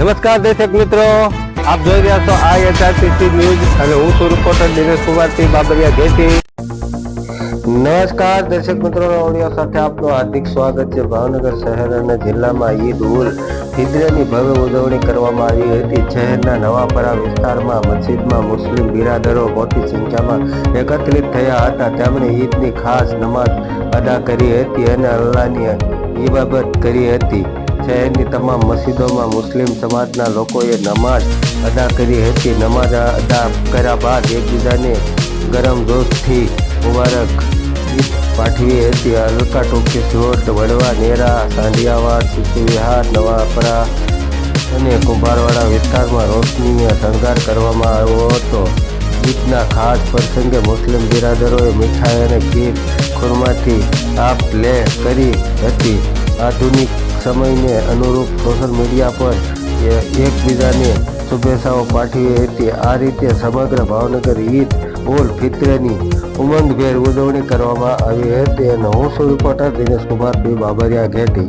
નમસ્કાર દર્શક મિત્રો, આપ જોઈ રહ્યા છો IHRTC ન્યૂઝ અને હું છું રિપોર્ટર દિનેશ કુમારસિંહ બાબરિયા ઘેટી. નમસ્કાર દર્શક મિત્રો, ઓડિયો સાથે આપનું હાર્દિક સ્વાગત છે. ભાવનગર શહેર અને જિલ્લામાં ઈદ ઉલ ફિત્રની ભવ્ય ઉજવણી કરવામાં આવી હતી. શહેરના નવાપરા વિસ્તારમાં મસ્જિદમાં મુસ્લિમ બિરાદરો મોટી સંખ્યામાં એકત્રિત થયા હતા. તેમણે ઈદની ખાસ નમાઝ અદા કરી હતી અને અલ્લાહની ઇબાદત કરી હતી. શહેરની તમામ મસ્જિદોમાં મુસ્લિમ સમાજના લોકોએ નમાઝ અદા કરી હતી. નમાઝ અદા કર્યા બાદ એકબીજાને ગરમ જોશથી મુબારક ઈદ પાઠવી હતી. હલકા ટોકી સિહોર, વડવા, નેરા, સાંઢિયાવાડ, શિશુ વિહાર, નવાપરા અને કુંભારવાડા વિસ્તારમાં રોશનીય શણગાર કરવામાં આવ્યો હતો. ઈદના ખાસ પ્રસંગે મુસ્લિમ બિરાદરોએ મીઠાઈ અને ખીર ખુરમાથી આપ લે કરી હતી. આધુનિક સમયને અનુરૂપ સોશિયલ મીડિયા પર એકબીજાને શુભેચ્છાઓ પાઠવી હતી. આ રીતે સમગ્ર ભાવનગર ઈદ ઉલ ફિત્રની ઉમંગભેર ઉજવણી કરવામાં આવી હતી. અને હું છું રિપોર્ટર દિનેશ કુમારસિંહ બાબરિયા ઘેટી.